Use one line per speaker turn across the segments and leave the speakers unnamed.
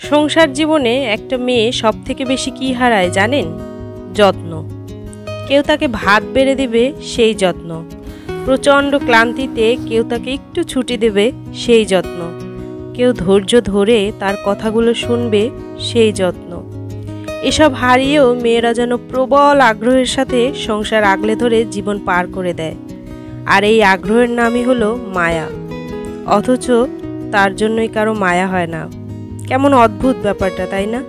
সংসার জীবনে একটা মেয়ে সবথেকে বেশি কি হারায় জানেন? যত্ন। কেউ তাকে ভাত বেড়ে দিবে, সেই যত্ন। প্রচণ্ড ক্লান্তিতে কেউ তাকে একটু ছুটি দেবে, সেই যত্ন। কেউ ধৈর্য ধরে তার কথাগুলো শুনবে, সেই যত্ন। এসব হারিয়েও মেয়েরা যেন প্রবল আগ্রহের সাথে সংসার আগলে ধরে জীবন পার করে দেয়। আর এই আগ্রহের নামই হলো মায়া। অথচ তার জন্যই কারো মায়া হয় না। কেমন অদ্ভুত ব্যাপারটা, তাই না?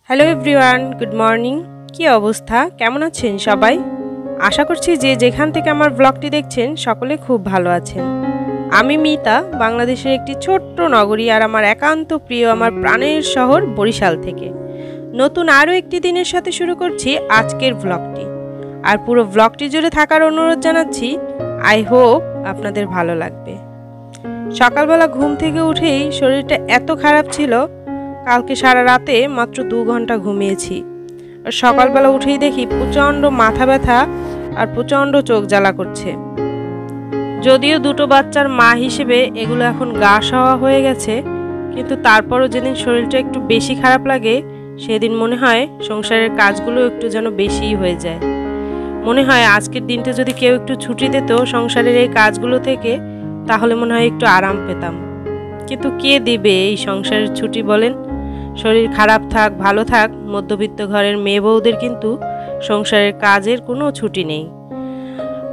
Hello everyone, good morning. কি অবস্থা, কেমন আছেন সবাই? আশা করছি যে যেখান থেকে আমার ব্লগটি দেখছেন সকলে খুব ভালো আছেন। আমি মিতা, বাংলাদেশের একটি ছোট্ট নগরী, আর আমার একান্ত প্রিয় আমার প্রাণের শহর বরিশাল থেকে নতুন আরও একটি দিনের সাথে শুরু করছি আজকের ব্লগটি। আর পুরো ব্লগটি জুড়ে থাকার অনুরোধ জানাচ্ছি। আই হোপ আপনাদের ভালো লাগবে। সকালবেলা ঘুম থেকে উঠেই শরীরটা এত খারাপ ছিল, কালকে সারা রাতে মাত্র 2 ঘন্টা ঘুমিয়েছি। আর সকালবেলা উঠেই দেখি প্রচণ্ড মাথা ব্যথা আর প্রচণ্ড চোখ জ্বালা করছে। যদিও দুটো বাচ্চার মা হিসেবে এগুলো এখন গা সওয়া হয়ে গেছে, কিন্তু তারপরও যেদিন শরীরটা একটু বেশি খারাপ লাগে সেদিন মনে হয় সংসারের কাজগুলো একটু যেন বেশিই হয়ে যায়। মনে হয় আজকের দিনটা যদি কেউ একটু ছুটি দিত সংসারের এই কাজগুলো থেকে, তাহলে মনে হয় একটু আরাম পেতাম। কিন্তু কে দিবে এই সংসারের ছুটি বলেন? শরীর খারাপ থাক ভালো থাক, মধ্যবিত্ত ঘরের মেয়ে বউদের কিন্তু সংসারের কাজের কোনো ছুটি নেই।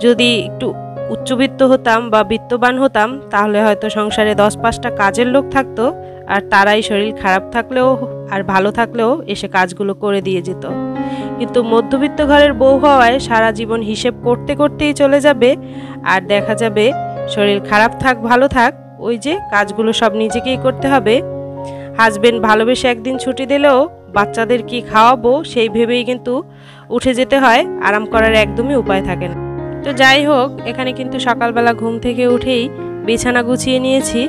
যদি একটু উচ্চবিত্ত হতাম বা বিত্তবান হতাম, তাহলে হয়তো সংসারে 10-5টা কাজের লোক থাকতো, আর তারাই শরীর খারাপ থাকলেও আর ভালো থাকলেও এসে কাজগুলো করে দিয়ে যেত। কিন্তু মধ্যবিত্ত ঘরের বউ হওয়ায় সারা জীবন হিসেব করতে করতেই চলে যাবে, আর দেখা যাবে শরীর খারাপ থাক ভালো থাক, ওই যে কাজগুলো সব নিজেকেই করতে হবে। হাজবেন্ড ভালোবেসে একদিন ছুটি দিলেও বাচ্চাদের কি খাওয়াবো সেই ভেবেই কিন্তু উঠে যেতে হয়, আরাম করার একদমই উপায় থাকে না। তো যাই হোক, এখানে কিন্তু সকালবেলা ঘুম থেকে উঠেই বিছানা গুছিয়ে নিয়েছি।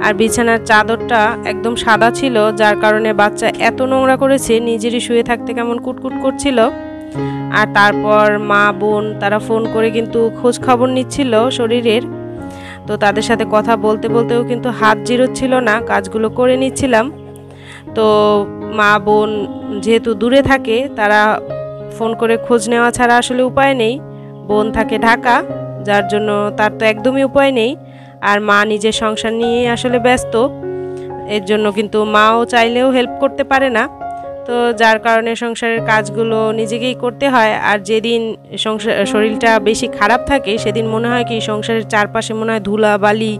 আর বিছানার চাদরটা একদম সাদা ছিল, যার কারণে বাচ্চা এত নোংরা করেছে নিজেরই শুয়ে থাকতে কেমন কুটকুট করছিল। আর তারপর মা বোন তারা ফোন করে কিন্তু খোঁজ খবর নিচ্ছিল শরীরের। তো তাদের সাথে কথা বলতে বলতেও কিন্তু হাত জিরোচ্ছিল না, কাজগুলো করে নিচ্ছিলাম। তো মা বোন যেহেতু দূরে থাকে, তারা ফোন করে খোঁজ নেওয়া ছাড়া আসলে উপায় নেই। বোন থাকে ঢাকা, যার জন্য তার তো একদমই উপায় নেই। আর মা নিজের সংসার নিয়েই আসলে ব্যস্ত, এর জন্য কিন্তু মাও চাইলেও হেল্প করতে পারে না। তো যার কারণে সংসারের কাজগুলো নিজেকেই করতে হয়। আর যেদিন শরীরটা বেশি খারাপ থাকে সেদিন মনে হয় কি সংসারের চারপাশে মনে হয় ধুলা বালি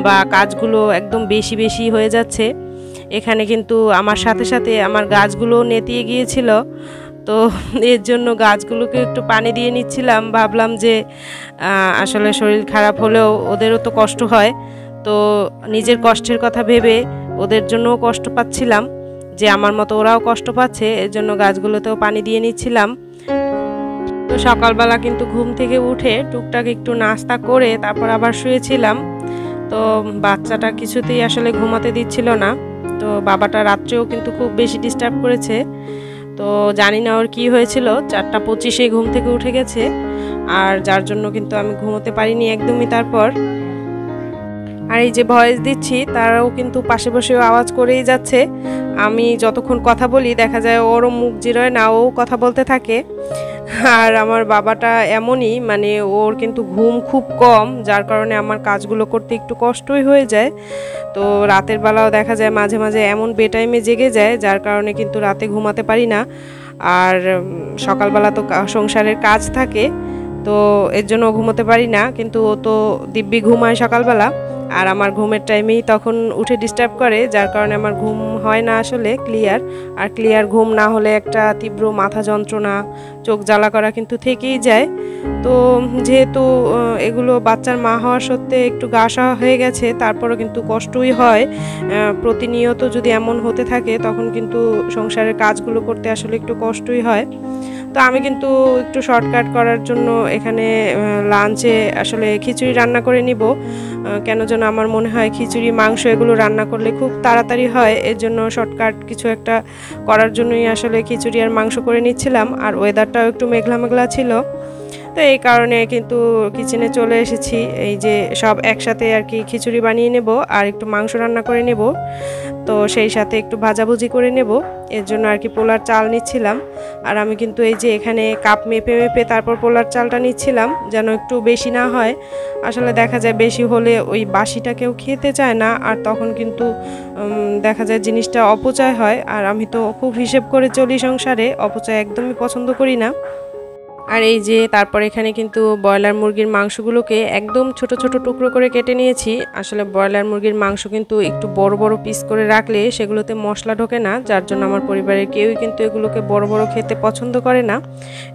বা কাজগুলো একদম বেশি বেশি হয়ে যাচ্ছে। এখানে কিন্তু আমার সাথে সাথে আমার গাছগুলো নেতিয়ে গিয়েছিল, তো এর জন্য গাছগুলোকে একটু পানি দিয়ে নিচ্ছিলাম। ভাবলাম যে আসলে শরীর খারাপ হলেও ওদেরও তো কষ্ট হয়, তো নিজের কষ্টের কথা ভেবে ওদের জন্যও কষ্ট পাচ্ছিলাম, যে আমার মতো ওরাও কষ্ট পাচ্ছে, এর জন্য গাছগুলোতেও পানি দিয়ে নিচ্ছিলাম। তো সকালবেলা কিন্তু ঘুম থেকে উঠে টুকটাক একটু নাস্তা করে তারপর আবার শুয়েছিলাম। তো বাচ্চাটা কিছুতেই আসলে ঘুমাতে দিচ্ছিল না, তো বাবাটা রাত্রেও কিন্তু খুব বেশি ডিস্টার্ব করেছে। তো জানি না ওর কী হয়েছিল, 4:25 ঘুম থেকে উঠে গেছে, আর যার জন্য কিন্তু আমি ঘুমোতে পারিনি একদমই। তারপর আর এই যে ভয়েস দিচ্ছি, তারাও কিন্তু পাশে বসেও আওয়াজ করেই যাচ্ছে। আমি যতক্ষণ কথা বলি দেখা যায় ওরও মুখ জিরোয় না, ও কথা বলতে থাকে। আর আমার বাবাটা এমনই, মানে ওর কিন্তু ঘুম খুব কম, যার কারণে আমার কাজগুলো করতে একটু কষ্টই হয়ে যায়। তো রাতের বেলাও দেখা যায় মাঝে মাঝে এমন বেটাইমে জেগে যায়, যার কারণে কিন্তু রাতে ঘুমাতে পারি না। আর সকালবেলা তো সংসারের কাজ থাকে, তো এর জন্য ঘুমোতে পারি না। কিন্তু ও তো দিব্যি ঘুমায় সকালবেলা, আর আমার ঘুমের টাইমেই তখন উঠে ডিস্টার্ব করে, যার কারণে আমার ঘুম হয় না আসলে ক্লিয়ার। আর ক্লিয়ার ঘুম না হলে একটা তীব্র মাথা যন্ত্রণা, চোখ জ্বালা করা কিন্তু থেকেই যায়। তো যেহেতু এগুলো বাচ্চার মা হওয়ার সত্ত্বে একটু গা সওয়া হয়ে গেছে, তারপরও কিন্তু কষ্টই হয়। প্রতিনিয়ত যদি এমন হতে থাকে তখন কিন্তু সংসারের কাজগুলো করতে আসলে একটু কষ্টই হয়। তো আমি কিন্তু একটু শর্টকাট করার জন্য এখানে লাঞ্চে আসলে খিচুড়ি রান্না করে নিব। কেন যেন আমার মনে হয় খিচুড়ি মাংস এগুলো রান্না করলে খুব তাড়াতাড়ি হয়, এর জন্য শর্টকাট কিছু একটা করার জন্যই আসলে খিচুড়ি আর মাংস করে নিচ্ছিলাম। আর ওয়েদারটাও একটু মেঘলা মেঘলা ছিল, তো এই কারণে কিন্তু কিচেনে চলে এসেছি। এই যে সব একসাথে আর কি খিচুড়ি বানিয়ে নেব আর একটু মাংস রান্না করে নেব, তো সেই সাথে একটু ভাজাভুজি করে নেব। এর জন্য আর কি পোলার চাল নিচ্ছিলাম। আর আমি কিন্তু এই যে এখানে কাপ মেপে মেপে তারপর পোলার চালটা নিচ্ছিলাম, যেন একটু বেশি না হয়। আসলে দেখা যায় বেশি হলে ওই বাসিটা কেউ খেতে চায় না, আর তখন কিন্তু দেখা যায় জিনিসটা অপচয় হয়। আর আমি তো খুব হিসেব করে চলি সংসারে, অপচয় একদমই পছন্দ করি না। আর এই যে তারপর এখানে কিন্তু ব্রয়লার মুরগির মাংসগুলোকে একদম ছোট ছোট টুকরো করে কেটে নিয়েছি। আসলে ব্রয়লার মুরগির মাংস কিন্তু একটু বড় বড় পিস করে রাখলে সেগুলোতে মশলা ঢোকে না, যার জন্য আমার পরিবারের কেউই কিন্তু এগুলোকে বড় বড় খেতে পছন্দ করে না।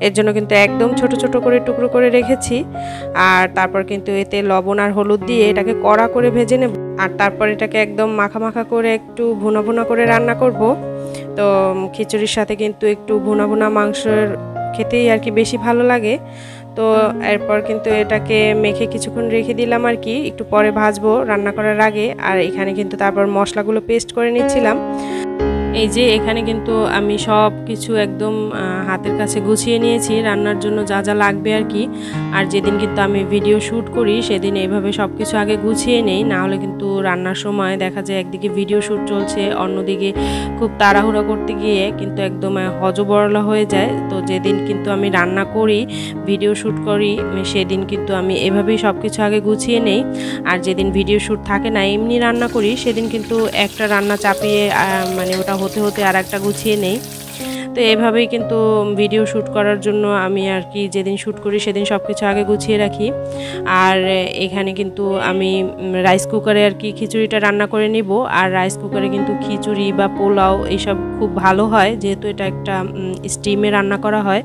এর জন্য কিন্তু একদম ছোট ছোট করে টুকরো করে রেখেছি। আর তারপর কিন্তু এতে লবণ আর হলুদ দিয়ে এটাকে কড়া করে ভেজে নেব। আর তারপর এটাকে একদম মাখা মাখা করে একটু ভুনা ভুনা করে রান্না করব। তো খিচুড়ির সাথে কিন্তু একটু ভুনা ভুনা মাংসের খেতেই আর কি বেশি ভালো লাগে। তো এরপর কিন্তু এটাকে মেখে কিছুক্ষণ রেখে দিলাম আর কি, একটু পরে ভাজবো রান্না করার আগে। আর এখানে কিন্তু তারপর মশলাগুলো পেস্ট করে নিচ্ছিলাম। এই যে এখানে কিন্তু আমি সব কিছু একদম হাতের কাছে গুছিয়ে নিয়েছি রান্নার জন্য যা যা লাগবে আর কি। আর যেদিন কিন্তু আমি ভিডিও শ্যুট করি সেদিন এইভাবে সব কিছু আগে গুছিয়ে নেই, না হলে কিন্তু রান্নার সময় দেখা যায় একদিকে ভিডিও শ্যুট চলছে, অন্যদিকে খুব তাড়াহুড়ো করতে গিয়ে কিন্তু একদম হজবরলা হয়ে যায়। তো যেদিন কিন্তু আমি রান্না করি, ভিডিও শ্যুট করি, সেদিন কিন্তু আমি এভাবেই সব কিছু আগে গুছিয়ে নেই। আর যেদিন ভিডিও শ্যুট থাকে না, এমনি রান্না করি, সেদিন কিন্তু একটা রান্না চাপিয়ে মানে ওটা হতে হতে আর একটা গুছিয়ে নেই। তো এভাবেই কিন্তু ভিডিও শ্যুট করার জন্য আমি আর কি যেদিন শ্যুট করি সেদিন সব কিছু আগে গুছিয়ে রাখি। আর এখানে কিন্তু আমি রাইস কুকারে আর কি খিচুড়িটা রান্না করে নিব। আর রাইস কুকারে কিন্তু খিচুড়ি বা পোলাও এইসব খুব ভালো হয়, যেহেতু এটা একটা স্টিমে রান্না করা হয়,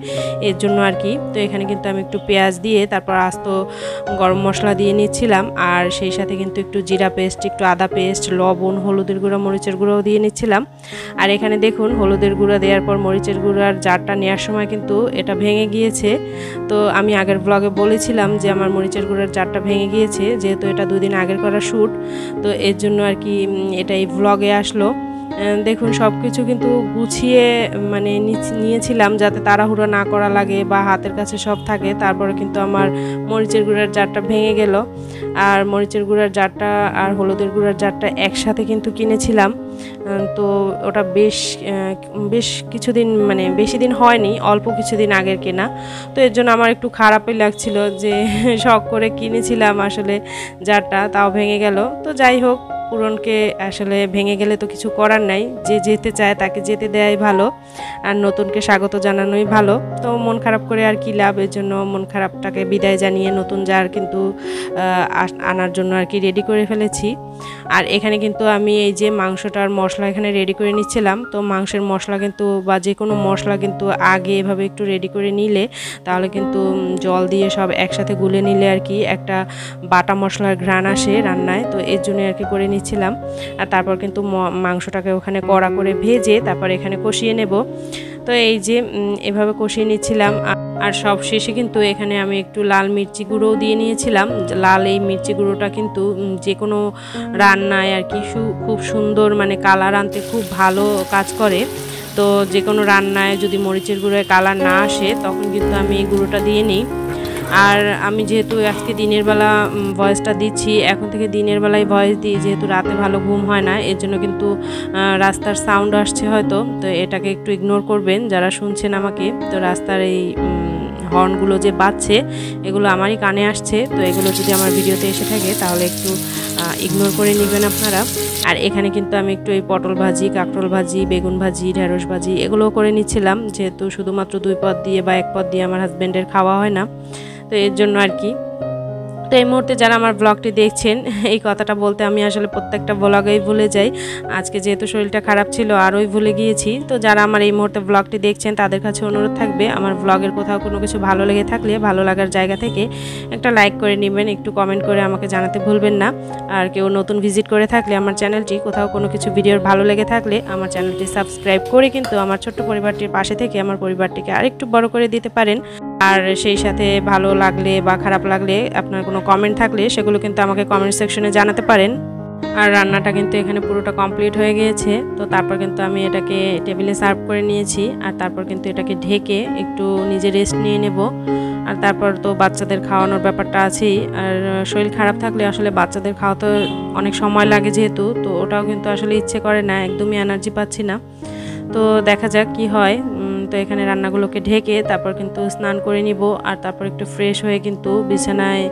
এর জন্য আর কি। তো এখানে কিন্তু আমি একটু পেঁয়াজ দিয়ে তারপর আস্ত গরম মশলা দিয়ে নিচ্ছিলাম। আর সেই সাথে কিন্তু একটু জিরা পেস্ট, একটু আদা পেস্ট, লবণ, হলুদের গুঁড়া, মরিচের গুঁড়াও দিয়ে নিচ্ছিলাম। আর এখানে দেখুন হলুদের গুঁড়া দেওয়ার পর মরিচের গুঁড়ার জারটা নেওয়ার সময় কিন্তু এটা ভেঙে গিয়েছে। তো আমি আগের ব্লগে বলেছিলাম যে আমার মরিচের গুঁড়ার জারটা ভেঙে গিয়েছে, যেহেতু এটা 2 দিন আগের করা শ্যুট, তো এর জন্য আর কি এটা এই ব্লগে আসলো। দেখুন সব কিছু কিন্তু গুছিয়ে মানে নিয়েছিলাম যাতে তাড়াহুড়ো না করা লাগে বা হাতের কাছে সব থাকে। তারপরে কিন্তু আমার মরিচের গুঁড়ার জারটা ভেঙে গেল। আর মরিচের গুঁড়ার জারটা আর হলুদের গুঁড়ার জারটা একসাথে কিন্তু কিনেছিলাম। তো ওটা বেশ কিছুদিন, মানে বেশি দিন হয়নি, অল্প কিছুদিন আগের কেনা। তো এর জন্য আমার একটু খারাপই লাগছিল যে শখ করে কিনেছিলাম, আসলে জারটা তাও ভেঙে গেল। তো যাই হোক, পুরনকে আসলে ভেঙে গেলে তো কিছু করার নাই, যে যেতে চায় তাকে যেতে দেয়াই ভালো, আর নতুনকে স্বাগত জানানোই ভালো। তো মন খারাপ করে আর কি লাভ, এর জন্য মন খারাপটাকে বিদায় জানিয়ে নতুন জার কিন্তু আনার জন্য আর কি রেডি করে ফেলেছি। আর এখানে কিন্তু আমি এই যে মাংসটার মশলা এখানে রেডি করে নিচ্ছিলাম। তো মাংসের মশলা কিন্তু বা যে কোনো মশলা কিন্তু আগে এভাবে একটু রেডি করে নিলে, তাহলে কিন্তু জল দিয়ে সব একসাথে গুলে নিলে আর কি একটা বাটা মশলার ঘ্রাণ আসে রান্নায়। তো এর জন্য আর কি করে নিচ্ছিলাম। আর তারপর কিন্তু মাংসটাকে ওখানে কড়া করে ভেজে তারপর এখানে কষিয়ে নেব। তো এই যে এভাবে কষিয়ে নিচ্ছিলাম। আর সব শেষে কিন্তু এখানে আমি একটু লাল মির্চি গুঁড়োও দিয়ে নিয়েছিলাম। লাল এই মির্চি গুঁড়োটা কিন্তু যে কোনো রান্নায় আর কি খুব সুন্দর, মানে কালার আনতে খুব ভালো কাজ করে। তো যে কোনো রান্নায় যদি মরিচের গুঁড়োয় কালার না আসে তখন কিন্তু আমি এই গুঁড়োটা দিয়ে নিই। আর আমি যেহেতু আজকে দিনের বেলা ভয়েসটা দিচ্ছি, এখন থেকে দিনের বেলায় ভয়েস দিই, যেহেতু রাতে ভালো ঘুম হয় না, এর জন্য কিন্তু রাস্তার সাউন্ড আসছে হয়তো, তো এটাকে একটু ইগনোর করবেন যারা শুনছেন আমাকে। তো রাস্তার এই হর্নগুলো যে বাজছে এগুলো আমারই কানে আসছে, তো এগুলো যদি আমার ভিডিওতে এসে থাকে তাহলে একটু ইগনোর করে নেবেন আপনারা। আর এখানে কিন্তু আমি একটু এই পটল ভাজি, কাঁকরোল ভাজি, বেগুন ভাজি, ঢেঁড়স ভাজি এগুলোও করে নিচ্ছিলাম, যেহেতু শুধুমাত্র 2 পদ দিয়ে বা 1 পদ দিয়ে আমার হাজব্যান্ডের খাওয়া হয় না, তো এর জন্য আর কি। তো এই মুহূর্তে যারা আমার ব্লগটি দেখছেন, এই কথাটা বলতে আমি আসলে প্রত্যেকটা ব্লগেই ভুলে যাই। আজকে যেহেতু শরীরটা খারাপ ছিল আরোই ভুলে গিয়েছি। তো যারা আমার এই মুহূর্তে ব্লগটি দেখছেন তাদের কাছে অনুরোধ থাকবে, আমার ব্লগের কোথাও কোনো কিছু ভালো লেগে থাকলে ভালো লাগার জায়গা থেকে একটা লাইক করে নেবেন, একটু কমেন্ট করে আমাকে জানাতে ভুলবেন না। আর কেউ নতুন ভিজিট করে থাকলে আমার চ্যানেলটি, কোথাও কোনো কিছু ভিডিওর ভালো লেগে থাকলে আমার চ্যানেলটি সাবস্ক্রাইব করে কিন্তু আমার ছোট্ট পরিবারটির পাশে থেকে আমার পরিবারটিকে আরেকটু বড় করে দিতে পারেন। আর সেই সাথে ভালো লাগলে বা খারাপ লাগলে আপনার কোনো কমেন্ট থাকলে সেগুলো কিন্তু আমাকে কমেন্ট সেকশনে জানাতে পারেন। আর রান্নাটা কিন্তু এখানে পুরোটা কমপ্লিট হয়ে গিয়েছে। তো তারপর কিন্তু আমি এটাকে টেবিলে সার্ভ করে নিয়েছি। আর তারপর কিন্তু এটাকে ঢেকে একটু নিজে রেস্ট নিয়ে নেব। আর তারপর তো বাচ্চাদের খাওয়ানোর ব্যাপারটা আছেই। আর শরীর খারাপ থাকলে আসলে বাচ্চাদের খাওয়াতে অনেক সময় লাগে যেহেতু, তো ওটাও কিন্তু আসলে ইচ্ছে করে না, একদমই এনার্জি পাচ্ছি না। তো দেখা যাক কি হয়। তো এখানে রান্নাগুলোকে ঢেকে তারপর কিন্তু স্নান করে নিব। আর তারপর একটু ফ্রেশ হয়ে কিন্তু বিছানায়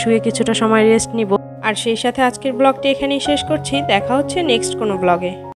শুয়ে কিছুটা সময় রেস্ট নিব। আর সেই সাথে আজকের ব্লগটি এখানেই শেষ করছি। দেখা হচ্ছে নেক্সট কোনো ব্লগে।